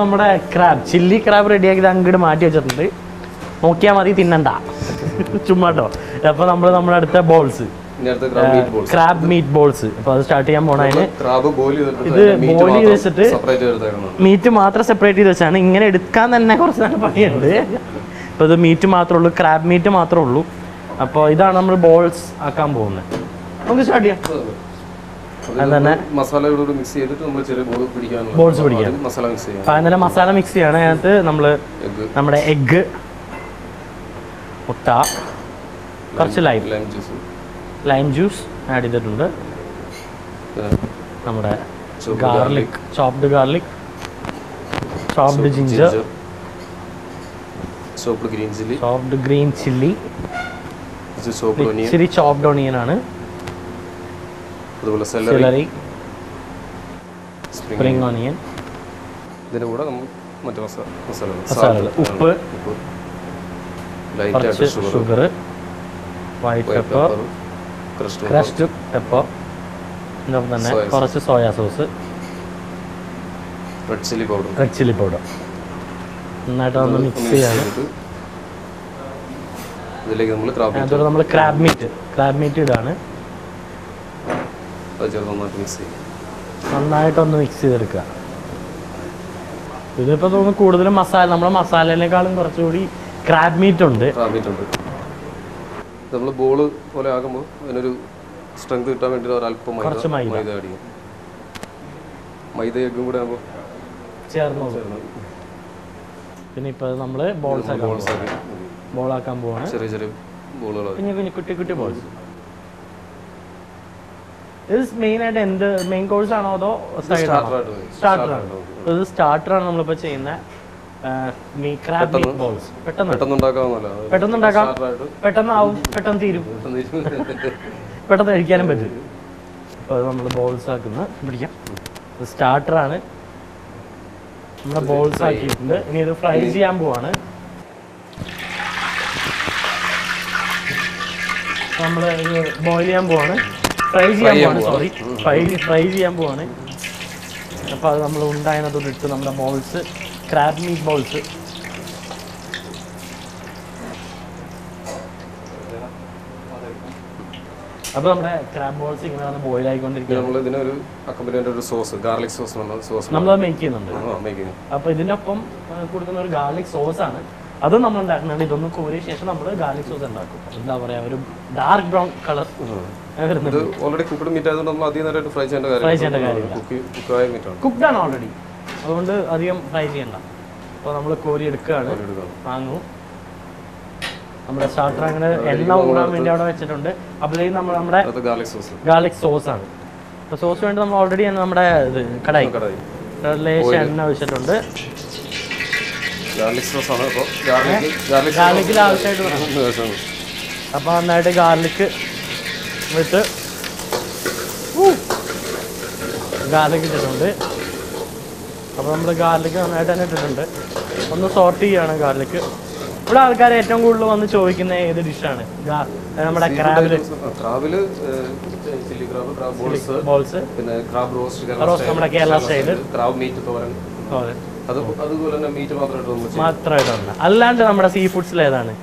നമ്മുടെ crab chilli crab റെഡിയാക്കി അങ്ങോട്ട് മാറ്റി വെച്ചിട്ടുണ്ട്. നോക്കിയാൽ മതി, തിന്നണ്ട ചുമ്മാട്ടോ. അപ്പോൾ നമ്മുടെ അടുത്ത ബോൾസ്, ക്രാബ് മീറ്റ് ബോൾസ്. അപ്പോൾ അത് സ്റ്റാർട്ട് ചെയ്യാൻ പോണതിന് ഇത് ബോയിൽ ചെയ്ത് വെച്ചിട്ട് മീറ്റ് മാത്രം സെപ്പറേറ്റ് ചെയ്ത് വെച്ചാണ്. ഇങ്ങനെ എടുക്കാൻ തന്നെ കുറച്ച് നല്ല പണിയുണ്ട്. അപ്പോൾ ഇത് മീറ്റ് മാത്രമേ ഉള്ളൂ, ക്രാബ് മീറ്റ് മാത്രമേ ഉള്ളൂ. അപ്പോൾ ഇതാണ് നമ്മൾ ബോൾസ് ആക്കാൻ പോകുന്നത്. നമുക്ക് സ്റ്റാർട്ട് ചെയ്യാം. അതന്നെ ബോൾസ് പിടിക്കാൻ അതിനെ മസാല മിക്സ് ചെയ്യാണ്. അതിനകത്ത് നമ്മൾ നമ്മുടെ എഗ്ഗ്, മുട്ട, കുറച്ച് ലൈം ജ്യൂസ് ആഡ് ചെയ്തിട്ടുണ്ട്. നമ്മുടെ garlic, chopped garlic, chopped ginger, chopped green chilli, ഇച്ചിരി ചോപ്ഡ് ഓണിയൻ ആണ്, സെലറി, സ്പ്രിംഗ് ഓണിയൻ, മസാലകൾ, ഉപ്പ്, കുറച്ച് sugar, white pepper, crushed pepper, ഇതൊക്കെ തന്നെ കുറച്ച് soya sauce, red chilli powder. നന്നായിട്ട് ഒന്ന് മിക്സ് ചെയ്യാണ്. അതുപോലെ നമ്മൾ ക്രാബ് മീറ്റ് ഇടാണ്. നന്നായിട്ടൊന്ന് മിക്സ് ചെയ്തെടുക്കുക. ഇതിപ്പോൾ തോന്നുന്നു കൂടുതലും നമ്മുടെ മസാലയിലേക്കാളും കുറച്ചുകൂടി ക്രാബ് മീറ്റ് ഉണ്ട്. നമ്മൾ ബോള് പോലെ ആകുമ്പോൾ അതിനൊരു സ്ട്രെങ്ത് കിട്ടാൻ വേണ്ടി ഒരല്പം മൈദ അടിക്കും. മൈദ എഗ്ഗും കൂടെ ആകുമ്പോൾ ചേർന്നു. പിന്നെ ഇപ്പോൾ നമ്മൾ ബോളാക്കാൻ പോവാണ്. ചെറിയ ബോളുകൾ, കുട്ടി ബോൾസ്. ഇത് മെയിനായിട്ട് എന്ത് മെയിൻ കോഴ്സ് ആണോ അതോ സ്റ്റാർട്ടറാണ്? ഇത് സ്റ്റാർട്ടറാണ് നമ്മളിപ്പോൾ ചെയ്യുന്ന ബോൾസ്. പെട്ടെന്നുണ്ടാക്കാം, പെട്ടെന്നാവും, പെട്ടെന്ന് തീരും, പെട്ടെന്ന് കഴിക്കാനും പറ്റും. അപ്പോൾ നമ്മൾ ബോൾസ് ആക്കുന്ന പിടിക്കാം. ഇത് സ്റ്റാർട്ടറാണ്. നമ്മുടെ ബോൾസ് ആക്കിയിട്ടുണ്ട്. ഇനി ഇത് ഫ്രൈ ചെയ്യാൻ പോവാണ്. നമ്മൾ ബോയിൽ ചെയ്യാൻ പോവാണ്, ഫ്രൈ ചെയ്യാൻ പോവാണ്. അപ്പോൾ അത് നമ്മൾ ഉണ്ടായതിനകത്തോട്ട് ഇട്ട് നമ്മുടെ ബോൾസ്, ക്രാബ് മീറ്റ് ബോൾസ്. അപ്പോൾ നമ്മുടെ ക്രാബ് ബോൾസ് ഇങ്ങനെ ബോയിൽ ആയിക്കൊണ്ടിരിക്കുകയാണ്. നമ്മളത് മേക്ക് ചെയ്യുന്നുണ്ട്. അപ്പോൾ ഇതിനൊപ്പം കൊടുക്കുന്ന ഒരു ഗാർലിക് സോസാണ്. അതും നമ്മൾ ഉണ്ടാക്കുന്നുണ്ട്. ഇതൊന്നും കോരിയ ശേഷം നമ്മൾ ഗാർലിക് സോസ് ഉണ്ടാക്കും. എന്താ പറയുക, ഒരു ഡാർക്ക് ബ്രൗൺ കളർ. കുക്ക്ഡാണ് ഓൾറെഡി, അതുകൊണ്ട് അധികം ഫ്രൈ ചെയ്യണ്ട. അപ്പോൾ നമ്മൾ കോരി എടുക്കുകയാണ്, വാങ്ങും. നമ്മുടെ സ്റ്റാർട്ടർ അങ്ങനെ എണ്ണ ഊറാൻ വേണ്ടി അവിടെ വെച്ചിട്ടുണ്ട്. അപ്പോഴേക്കും നമ്മുടെ ഗാർലിക് സോസാണ്. അപ്പോൾ സോസ് വേണ്ടി നമ്മൾ ഓൾറെഡി നമ്മുടെ കടായി ലേശം എണ്ണ ഒഴിച്ചിട്ടുണ്ട്. ഗാർലിക്കിൽ ആവശ്യമായിട്ട് അപ്പോൾ നന്നായിട്ട് ഗാർലിക്ക് വിട്ട് ഗാർലിക്ക് ഇട്ടിട്ടുണ്ട്. അപ്പോൾ നമ്മൾ ഗാർലിക്ക് നന്നായിട്ട് തന്നെ ഇട്ടിട്ടുണ്ട്. ഒന്ന് സോർട്ട് ചെയ്യുകയാണ് ഗാർലിക്ക്. ഇവിടെ ആൾക്കാർ ഏറ്റവും കൂടുതൽ വന്ന് ചോദിക്കുന്ന ഏത് ഡിഷാണ്? നമ്മുടെ ബോൾസ്, നമ്മുടെ കേരള സ്റ്റൈല് മാത്രമായിട്ടുണ്ട്. അല്ലാണ്ട് നമ്മുടെ സീ ഫുഡ്സിൽ ഏതാണ്?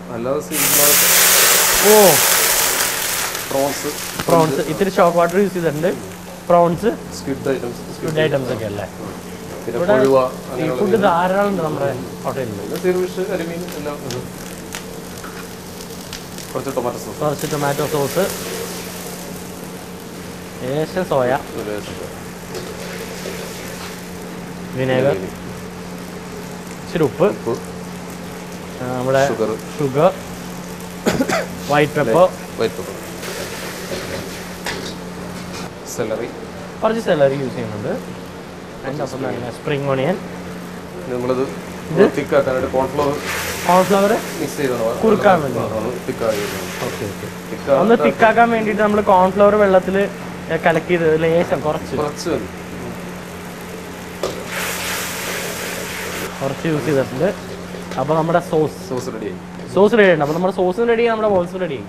പ്രോൺസ്, ഇത്തിരി ചോക്ക് വാട്ടർ യൂസ് ചെയ്തിട്ടുണ്ട്. പ്രോൺസ്, സ്ക്വിഡ് ഐറ്റംസ് ഒക്കെ അല്ലേ? ഇവിടെ സീ ഫുഡ് ധാരാളം ഉണ്ട് നമ്മുടെ ഹോട്ടലിൽ. കുറച്ച് ടൊമാറ്റോ സോസ്, ലേശം സോയ, വിനേഗർ, ഇച്ചിരി ഉപ്പ്, നമ്മുടെ ഷുഗർ, വൈറ്റ് പെപ്പർ, കുറച്ച് സെലറി യൂസ് ചെയ്യുന്നുണ്ട്. അതിൻ്റെ ഒപ്പം തന്നെ സ്പ്രിംഗ് ഓണിയൻ. കോൺഫ്ലവർ കുറുക്കാൻ വേണ്ടി, ഒന്ന് തിക്കാക്കാൻ വേണ്ടിയിട്ട് നമ്മൾ കോൺഫ്ലവർ വെള്ളത്തിൽ കലക്കിയത് ലേശം കുറച്ച് യൂസ് ചെയ്തിട്ടുണ്ട്. അപ്പോൾ നമ്മുടെ സോസ് റെഡി ആയിട്ടുണ്ട്. അപ്പോൾ നമ്മുടെ സോസും റെഡി, നമ്മുടെ ബോൾസും റെഡി ആയി.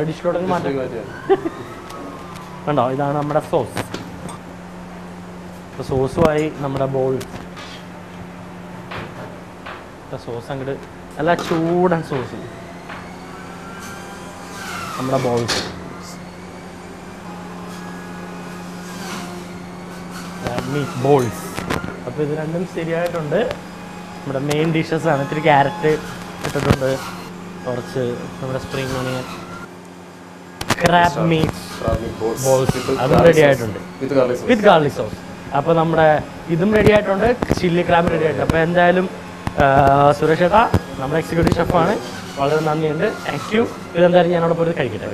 ഡിഷിലോട്ടൊക്കെ മാറ്റാം. കണ്ടോ, ഇതാണ് നമ്മുടെ സോസ്. അപ്പോൾ സോസുമായി നമ്മുടെ ബോൾ സോസ് അങ്ങോട്ട് നല്ല ചൂടൻ സോസ്. നമ്മുടെ ബോൾസ് മീറ്റ് ബോൾസ്. അപ്പോൾ ഇത് രണ്ടും ശരിയായിട്ടുണ്ട്. നമ്മുടെ മെയിൻ ഡിഷസ് ആണ്. ഇത്തിരി ക്യാരറ്റ് ഇട്ടിട്ടുണ്ട്, കുറച്ച് നമ്മുടെ spring onion, crab meet balls അതും റെഡി ആയിട്ടുണ്ട് വിത്ത് ഗാർലിക് സോസ്. അപ്പോൾ നമ്മുടെ ഇതും റെഡി ആയിട്ടുണ്ട്, ചില്ലി ക്രാബ് റെഡി ആയിട്ടുണ്ട്. അപ്പോൾ എന്തായാലും സുരേഷ് ചേട്ടാ നമ്മുടെ എക്സിക്യൂട്ടീവ് ഷെഫാണ്, വളരെ നന്ദിയുണ്ട്, താങ്ക് യു. ഇതെന്തായാലും ഞാനവിടെ പോയി കഴിക്കട്ടെ.